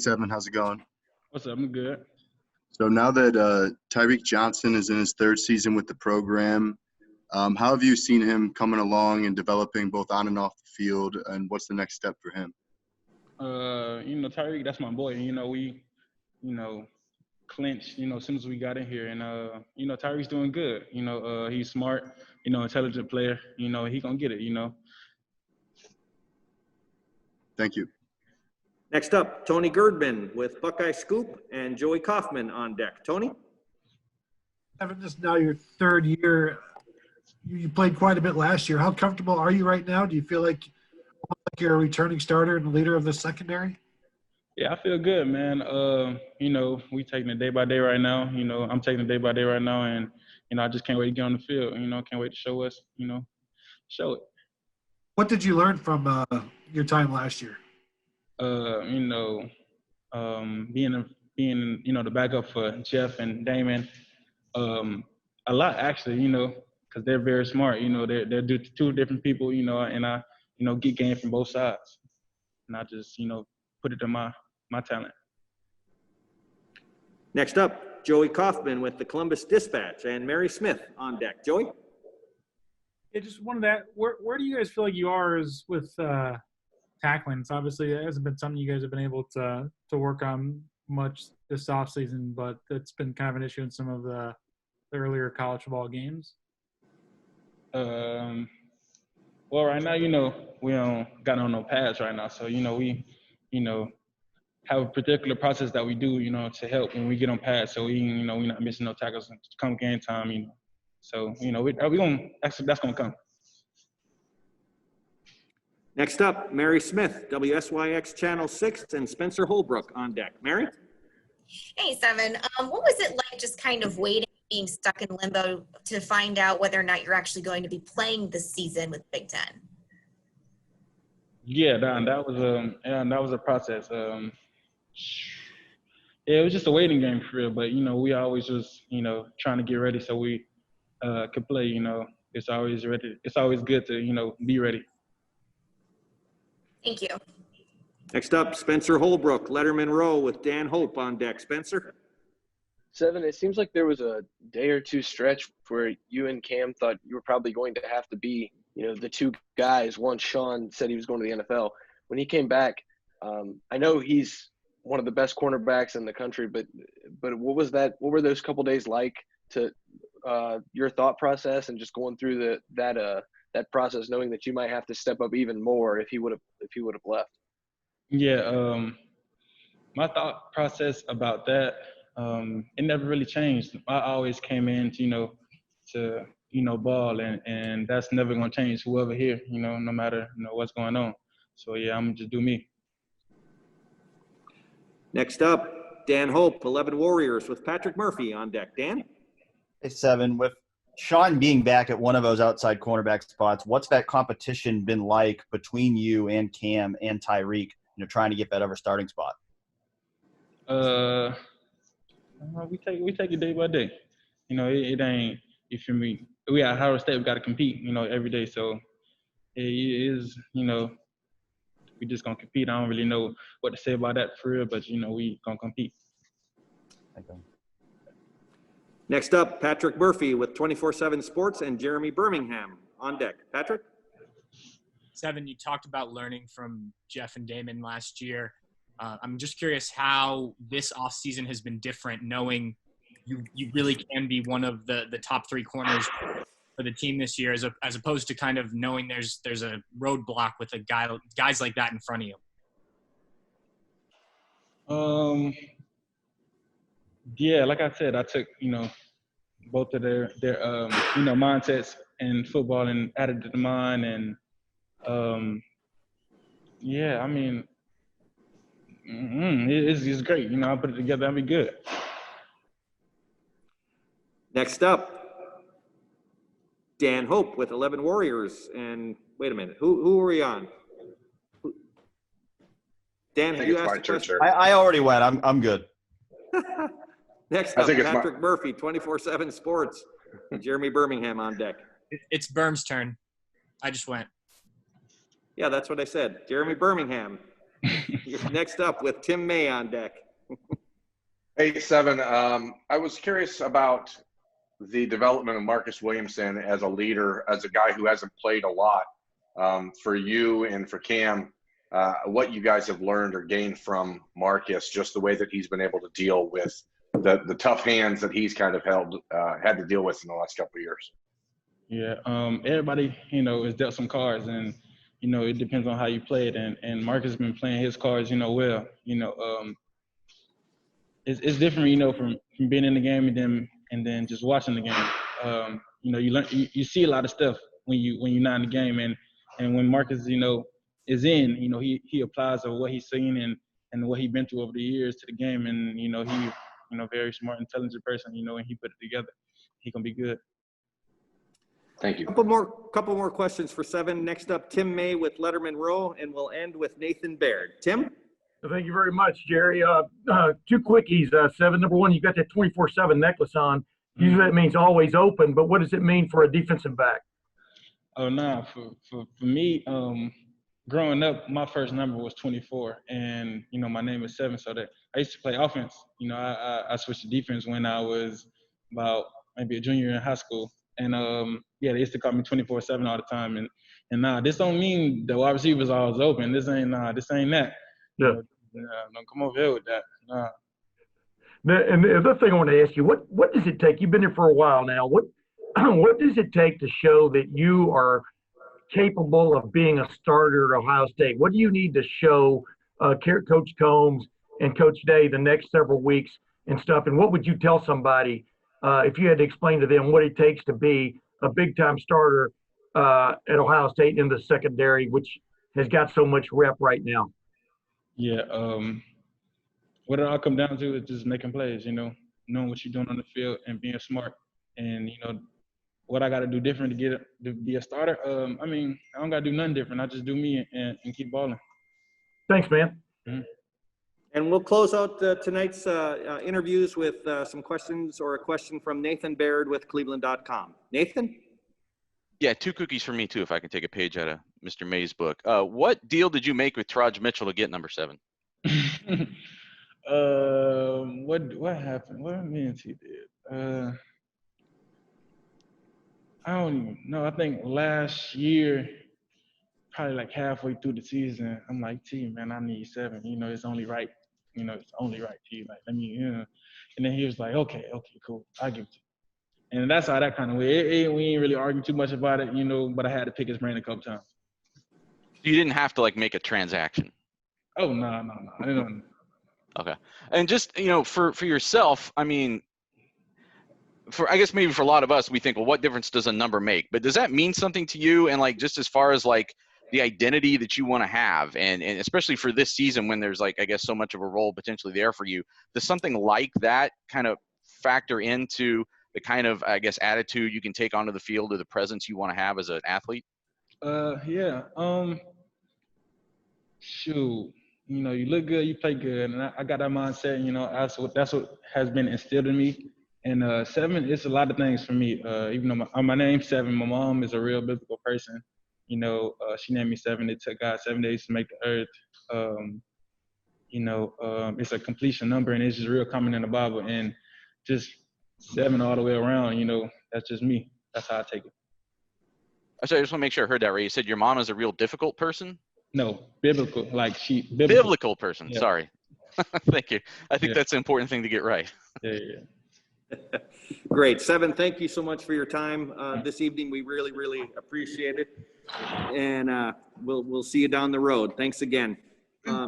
Sevyn, how's it going? What's up? I'm good. So now that Tyreek Johnson is in his third season with the program, how have you seen him coming along and developing both on and off the field, and what's the next step for him? Tyreek, that's my boy. We, you know, clinched, as soon as we got in here. And, Tyreek's doing good. He's smart, intelligent player. He gonna get it. Thank you. Next up, Tony Girdman with Buckeye Scoop and Joey Kaufman on deck. Tony? Sevyn, this is now your third year. You played quite a bit last year. How comfortable are you right now? Do you feel like you're a returning starter and leader of the secondary? Yeah, I feel good, man. We taking it day by day right now. I'm taking it day by day right now, and I just can't wait to get on the field. Can't wait to show us. Show it. What did you learn from your time last year? Being the backup for Jeff and Damon, a lot actually, because they're very smart. They're two different people, and I, get game from both sides, and I just, put it to my talent. Next up, Joey Kaufman with the Columbus Dispatch and Mary Smith on deck. Joey? Yeah, just wanted that. Where do you guys feel like you are with tackling? It's obviously it hasn't been something you guys have been able to work on much this offseason, but it's been kind of an issue in some of the earlier college football games. Well, right now, we don't got on no pads right now, so we, have a particular process that we do, to help when we get on pads, so we, we're not missing no tackles come game time, So we gonna that's gonna come. Next up, Mary Smith, WSYX Channel 6 and Spencer Holbrook on deck. Mary? Hey, Sevyn. What was it like just kind of waiting, being stuck in limbo to find out whether or not you're actually going to be playing this season with Big Ten? Yeah, that was a process. It was just a waiting game for real, but we always just trying to get ready so we could play. It's always ready. It's always good to be ready. Thank you. Next up, Spencer Holbrook, Letterman Row with Dan Hope on deck. Spencer? Sevyn, it seems like there was a day or two stretch where you and Cam thought you were probably going to have to be, the two guys. Once Sean said he was going to the NFL. When he came back, I know he's one of the best cornerbacks in the country, but what was that? What were those couple days like to your thought process and just going through that process, knowing that you might have to step up even more if he would have left? Yeah, my thought process about that, it never really changed. I always came in, to ball, and that's never gonna change. Whoever here, no matter what's going on. So yeah, I'm gonna just do me. Next up, Dan Hope, 11 Warriors with Patrick Murphy on deck. Dan? Hey, Sevyn, with Sean being back at one of those outside cornerback spots, what's that competition been like between you and Cam and Tyreek, trying to get that other starting spot? We take it day by day. It ain't, you feel me? We at Howard State, we got to compete, every day. So it is, we just gonna compete. I don't really know what to say about that for real, but we gonna compete. Okay. Next up, Patrick Murphy with 24/7 Sports and Jeremy Birmingham on deck. Patrick? Sevyn, you talked about learning from Jeff and Damon last year. I'm just curious how this offseason has been different, knowing you really can be one of the top three corners for the team this year, as opposed to kind of knowing there's a roadblock with guys like that in front of you. Yeah, like I said, I took both of their mindsets in football and added to mine, and yeah, I mean, it's great. I put it together, I'll be good. Next up, Dan Hope with 11 Warriors. And wait a minute, who are we on? Dan, have you asked a question? I already went. I'm good. Next up, Patrick Murphy, 24/7 Sports. Jeremy Birmingham on deck. It's Berm's turn. I just went. Yeah, that's what I said. Jeremy Birmingham. Next up with Tim May on deck. Hey, Sevyn. I was curious about the development of Marcus Williamson as a leader, as a guy who hasn't played a lot, for you and for Cam, what you guys have learned or gained from Marcus, just the way that he's been able to deal with the tough hands that he's kind of had to deal with in the last couple of years. Yeah, Everybody, is dealt some cards, and it depends on how you play it. And Marcus has been playing his cards, well. It's different, from being in the game and then just watching the game. You learn, you see a lot of stuff when you're not in the game, and when Marcus, is in, he applies of what he's seen and what he's been through over the years to the game, and he, very smart, intelligent person, and he put it together. He gonna be good. Thank you. Couple more questions for Sevyn. Next up, Tim May with Letterman Row, and we'll end with Nathan Baird. Tim? Thank you very much, Jerry. Two quickies, Sevyn. Number one, you've got that 24/7 necklace on. Usually that means always open, but what does it mean for a defensive back? Oh, no. For me, growing up, my first number was 24, and, my name is Sevyn, so that I used to play offense. I switched to defense when I was about maybe a junior in high school. And, they used to call me 24/7 all the time. And nah, this don't mean the wide receivers are always open. This ain't that. Yeah. Don't come over here with that. Nah. And the other thing I want to ask you, what does it take? You've been here for a while now. What does it take to show that you are capable of being a starter at Ohio State? What do you need to show Coach Combs and Coach Day the next several weeks and stuff? And what would you tell somebody if you had to explain to them what it takes to be a big-time starter at Ohio State in the secondary, which has got so much rep right now? Yeah, what it all come down to is just making plays, knowing what you're doing on the field and being smart. And, what I got to do different to be a starter, I don't got to do nothing different. I just do me and keep balling. Thanks, man. Mm-hmm. And we'll close out tonight's interviews with some questions or a question from Nathan Baird with Cleveland.com. Nathan? Yeah, two cookies for me, too, if I can take a page out of Mr. May's book. What deal did you make with Teraj Mitchell to get number 7? What happened? What means he did? I don't even know. I think last year, probably like halfway through the season, I'm like, T, man, I need 7. It's only right. It's only right, T. Like, let me, And then he was like, okay, cool. I'll give it to you. And that's how that kind of went. We ain't really arguing too much about it, but I had to pick his brain a couple times. You didn't have to, make a transaction. Oh, no. I didn't. Okay. And just, for yourself, I guess maybe for a lot of us, we think, well, what difference does a number make? But does that mean something to you? And, just as far as, the identity that you want to have, and especially for this season when there's, I guess, so much of a role potentially there for you, does something like that kind of factor into the kind of, I guess, attitude you can take onto the field or the presence you want to have as an athlete? Yeah. Shoot. You look good, you play good, and I got that mindset. That's what has been instilled in me. And Sevyn, it's a lot of things for me. Even though my name's Sevyn, my mom is a real biblical person. She named me Sevyn. It took God 7 days to make the earth. It's a completion number, and it's just real common in the Bible. And just 7 all the way around. That's just me. That's how I take it. Actually, I just want to make sure I heard that right. You said your mom is a real difficult person? No, biblical. Biblical person. Yeah. Sorry. Thank you. I think that's an important thing to get right. Yeah. Great. Sevyn, thank you so much for your time this evening. We really, really appreciate it. And we'll see you down the road. Thanks again.